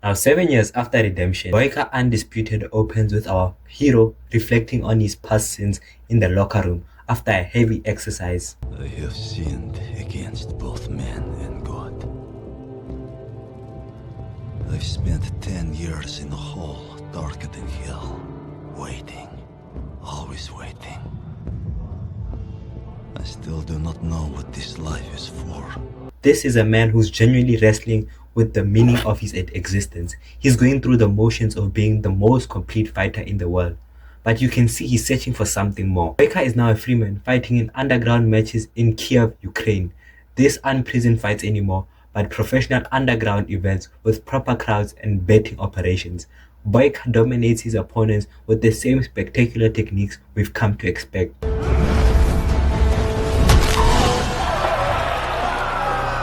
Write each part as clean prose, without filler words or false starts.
Now, 7 years after redemption, Boyka Undisputed opens with our hero reflecting on his past sins in the locker room after a heavy exercise. I have sinned against both man and God. I've spent 10 years in a hole darker than hell, waiting, always waiting. I still do not know what this life is for. This is a man who's genuinely wrestling with the meaning of his existence. He's going through the motions of being the most complete fighter in the world. But you can see he's searching for something more. Boyka is now a free man fighting in underground matches in Kiev, Ukraine. This aren't prison fights anymore, but professional underground events with proper crowds and betting operations. Boyka dominates his opponents with the same spectacular techniques we've come to expect.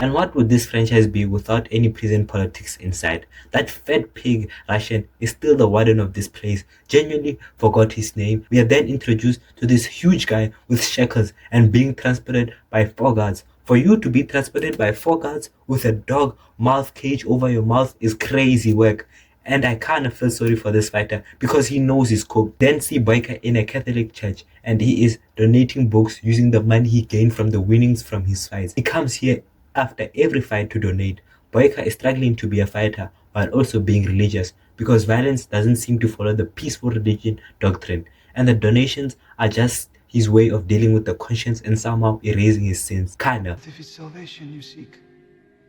And what would this franchise be without any prison politics inside? That fat pig Russian is still the warden of this place. Genuinely forgot his name. We are then introduced to this huge guy with shackles and being transported by 4 guards. For you to be transported by 4 guards with a dog mouth cage over your mouth is crazy work. And I kind of feel sorry for this fighter because he knows his coke. Then see Boyka in a Catholic church and he is donating books using the money he gained from the winnings from his fights. He comes here after every fight to donate. Boyka is struggling to be a fighter while also being religious because violence doesn't seem to follow the peaceful religion doctrine, and the donations are just his way of dealing with the conscience and somehow erasing his sins. Kinda. If it's salvation you seek,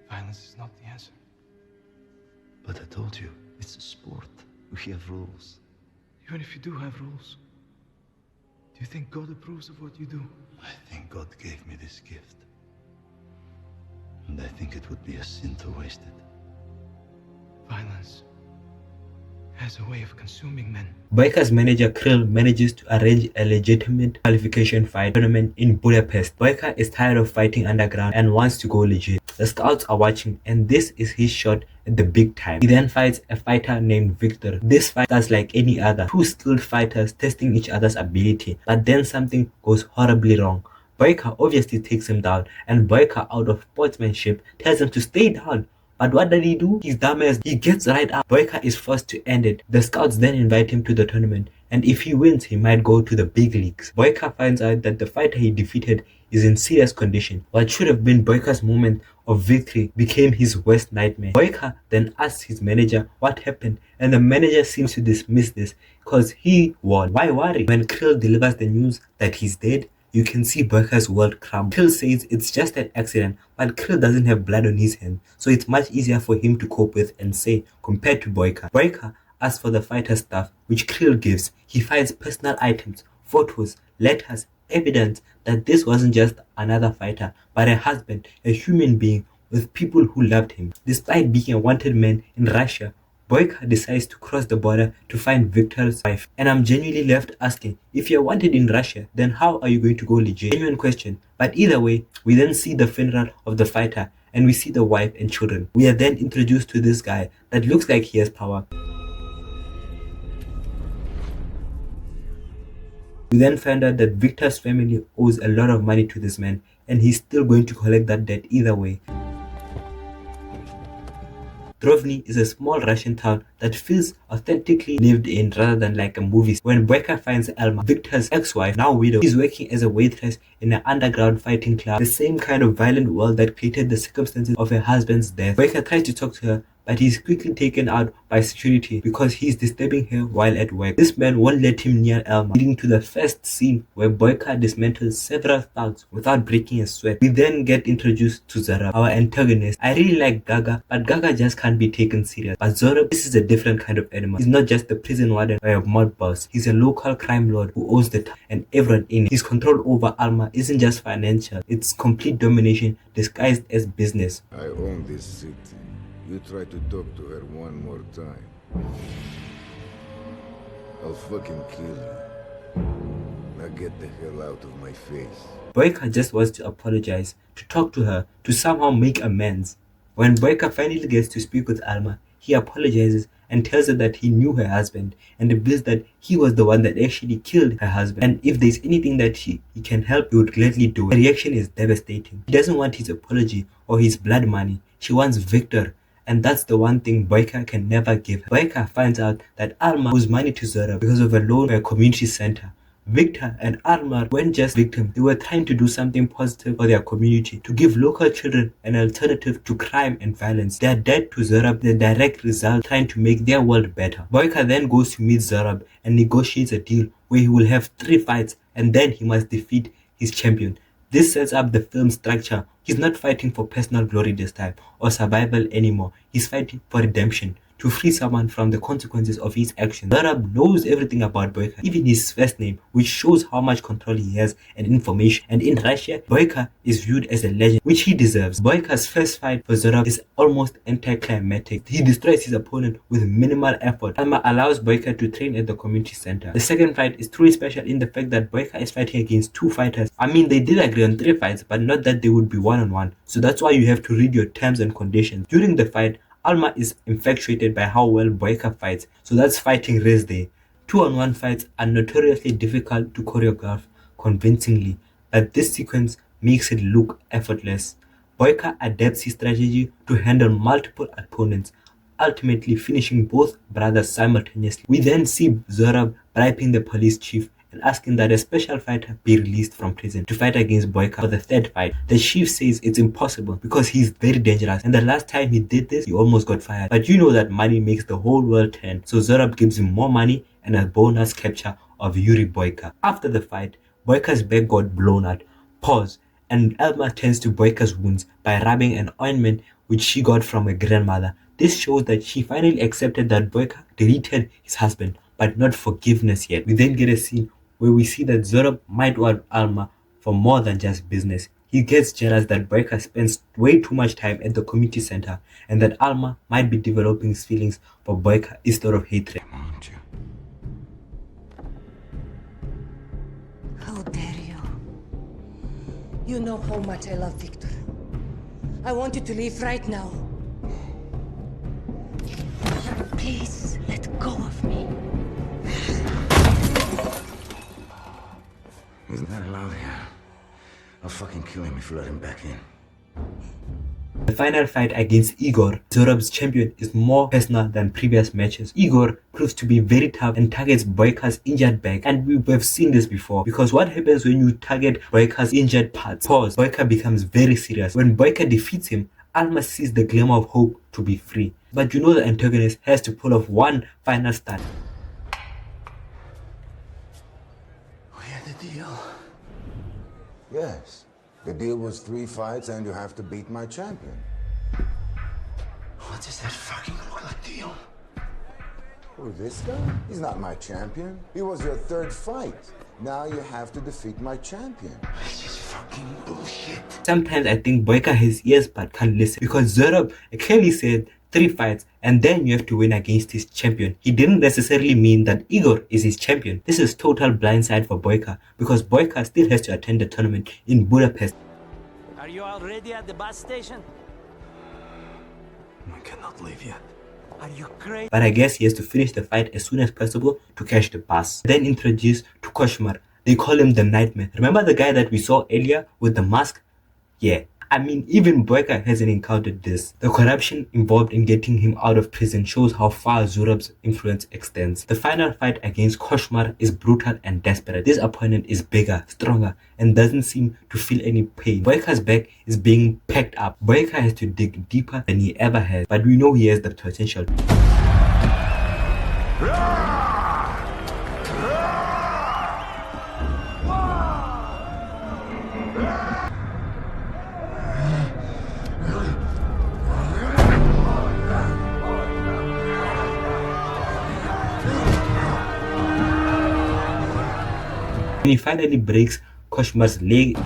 violence is not the answer. But I told you, it's a sport. We have rules. Even if you do have rules, do you think God approves of what you do? I think God gave me this gift. And I think it would be a sin to waste it. Violence has a way of consuming men. Boyka's manager Krill manages to arrange a legitimate qualification fight tournament in Budapest. Boyka is tired of fighting underground and wants to go legit. The scouts are watching and this is his shot at the big time. He then fights a fighter named Victor. This fight starts like any other, 2 skilled fighters testing each other's ability, but then something goes horribly wrong. Boyka obviously takes him down, and Boyka, out of sportsmanship, tells him to stay down. But what did he do? He's dumbass. He gets right up. Boyka is forced to end it. The scouts then invite him to the tournament, and if he wins, he might go to the big leagues. Boyka finds out that the fighter he defeated is in serious condition. What should have been Boyka's moment of victory became his worst nightmare. Boyka then asks his manager what happened, and the manager seems to dismiss this because he won. Why worry? When Krill delivers the news that he's dead, you can see Boyka's world crumble. Krill says it's just an accident, but Krill doesn't have blood on his hand, so it's much easier for him to cope with and say compared to Boyka. Boyka asks for the fighter stuff, which Krill gives. He finds personal items, photos, letters, evidence that this wasn't just another fighter, but a husband, a human being with people who loved him. Despite being a wanted man in Russia, Boyka decides to cross the border to find Victor's wife. And I'm genuinely left asking, if you're wanted in Russia, then how are you going to go legit? Genuine question. But either way, we then see the funeral of the fighter and we see the wife and children. We are then introduced to this guy that looks like he has power. We then find out that Victor's family owes a lot of money to this man and he's still going to collect that debt either way. Drovny is a small Russian town that feels authentically lived in rather than like a movie. When Boyka finds Alma, Victor's ex-wife, now widow, is working as a waitress in an underground fighting club, the same kind of violent world that created the circumstances of her husband's death. Boyka tries to talk to her, but he's quickly taken out by security because he's disturbing her while at work. This man won't let him near Alma, leading to the first scene where Boyka dismantles several thugs without breaking a sweat. We then get introduced to Zorab, our antagonist. I really like Gaga, but Gaga just can't be taken serious. But Zorab, this is a different kind of animal. He's not just the prison warden or a mob boss. He's a local crime lord who owns the town and everyone in it. His control over Alma isn't just financial, it's complete domination disguised as business. I own this city. You try to talk to her one more time, I'll fucking kill you. Now get the hell out of my face. Boyka just wants to apologize, to talk to her, to somehow make amends. When Boyka finally gets to speak with Alma, he apologizes and tells her that he knew her husband and reveals that he was the one that actually killed her husband. And if there's anything that he can help, he would gladly do it. The reaction is devastating. He doesn't want his apology or his blood money. She wants Victor, and that's the one thing Boyka can never give her. Boyka finds out that Alma owes money to Zorab because of a loan for a community center. Victor and Alma weren't just victims, they were trying to do something positive for their community, to give local children an alternative to crime and violence. Their debt to Zorab, the direct result trying to make their world better. Boyka then goes to meet Zorab and negotiates a deal where he will have 3 fights and then he must defeat his champion. This sets up the film's structure. He's not fighting for personal glory this time or survival anymore. He's fighting for redemption, to free someone from the consequences of his actions. Zorab knows everything about Boyka, even his first name, which shows how much control he has and information. And in Russia, Boyka is viewed as a legend, which he deserves. Boyka's first fight for Zorab is almost anticlimactic. He destroys his opponent with minimal effort. Alma allows Boyka to train at the community center. The second fight is truly special in the fact that Boyka is fighting against 2 fighters. I mean, they did agree on 3 fights, but not that they would be one-on-one. So that's why you have to read your terms and conditions. During the fight, Alma is infatuated by how well Boyka fights, so that's fighting race day. 2-on-1 fights are notoriously difficult to choreograph convincingly, but this sequence makes it look effortless. Boyka adapts his strategy to handle multiple opponents, ultimately finishing both brothers simultaneously. We then see Zorab bribing the police chief and asking that a special fighter be released from prison to fight against Boyka for the 3rd fight. The chief says it's impossible because he's very dangerous, and the last time he did this, he almost got fired. But you know that money makes the whole world turn, so Zorab gives him more money and a bonus capture of Yuri Boyka. After the fight, Boyka's back got blown out. Pause. And Alma tends to Boyka's wounds by rubbing an ointment which she got from her grandmother. This shows that she finally accepted that Boyka deleted his husband, but not forgiveness yet. We then get a scene where we see that Zorab might want Alma for more than just business. He gets jealous that Boyka spends way too much time at the community center and that Alma might be developing his feelings for Boyka instead of hatred. Won't you? How dare you? You know how much I love Victor. I want you to leave right now. Please, let go of me. He's not allowed here. I'll fucking kill him if you let him back in. The final fight against Igor, Zorab's champion, is more personal than previous matches. Igor proves to be very tough and targets Boyka's injured back, and we have seen this before, because what happens when you target Boyka's injured parts? Pause. Boyka becomes very serious. When Boyka defeats him, Alma sees the glimmer of hope to be free. But you know the antagonist has to pull off one final stunt. We had the deal. Yes. The deal was 3 fights and you have to beat my champion. What does that fucking look like to you? Who, this guy? He's not my champion. He was your 3rd fight. Now you have to defeat my champion. This is fucking bullshit. Sometimes I think Boyka has ears but can't listen, because Zorab clearly said 3 fights and then you have to win against his champion. He didn't necessarily mean that Igor is his champion. This is total blindside for Boyka, because Boyka still has to attend the tournament in Budapest. Are you already at the bus station? I cannot leave yet. Are you crazy? But I guess he has to finish the fight as soon as possible to catch the bus. Then introduced to Koshmar. They call him the Nightmare. Remember the guy that we saw earlier with the mask? Yeah. I mean, even Boyka hasn't encountered this. The corruption involved in getting him out of prison shows how far Zorab's influence extends. The final fight against Koshmar is brutal and desperate. This opponent is bigger, stronger, and doesn't seem to feel any pain. Boyka's back is being packed up. Boyka has to dig deeper than he ever has, but we know he has the potential. When he finally breaks Koshmar's leg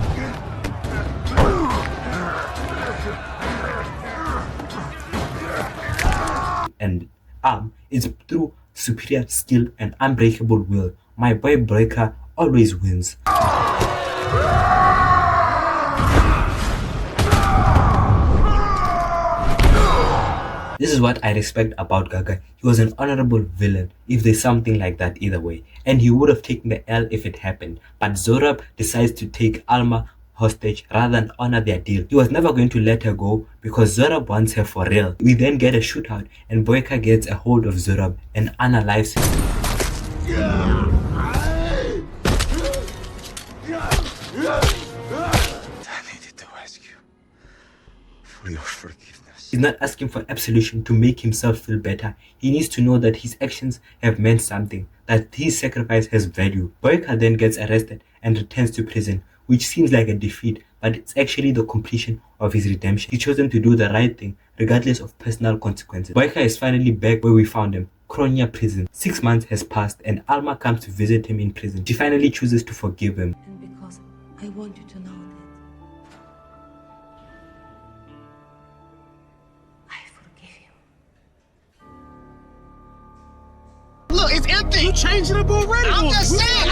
and arm, it's through superior skill and unbreakable will. My boy Boyka always wins. This is what I respect about Gaga. He was an honorable villain, if there's something like that either way. And he would have taken the L if it happened. But Zorab decides to take Alma hostage rather than honor their deal. He was never going to let her go because Zorob wants her for real. We then get a shootout and Boyka gets a hold of Zorob and unalives him. I needed to ask you for your forgiveness. He's not asking for absolution to make himself feel better. He needs to know that his actions have meant something, that his sacrifice has value. Boyka then gets arrested and returns to prison, which seems like a defeat, but it's actually the completion of his redemption. He chosen to do the right thing, regardless of personal consequences. Boyka is finally back where we found him, Kronia prison. 6 months has passed and Alma comes to visit him in prison. She finally chooses to forgive him. And because I want you to know that I forgive you. Look, it's empty. You changing up already? I'm just saying.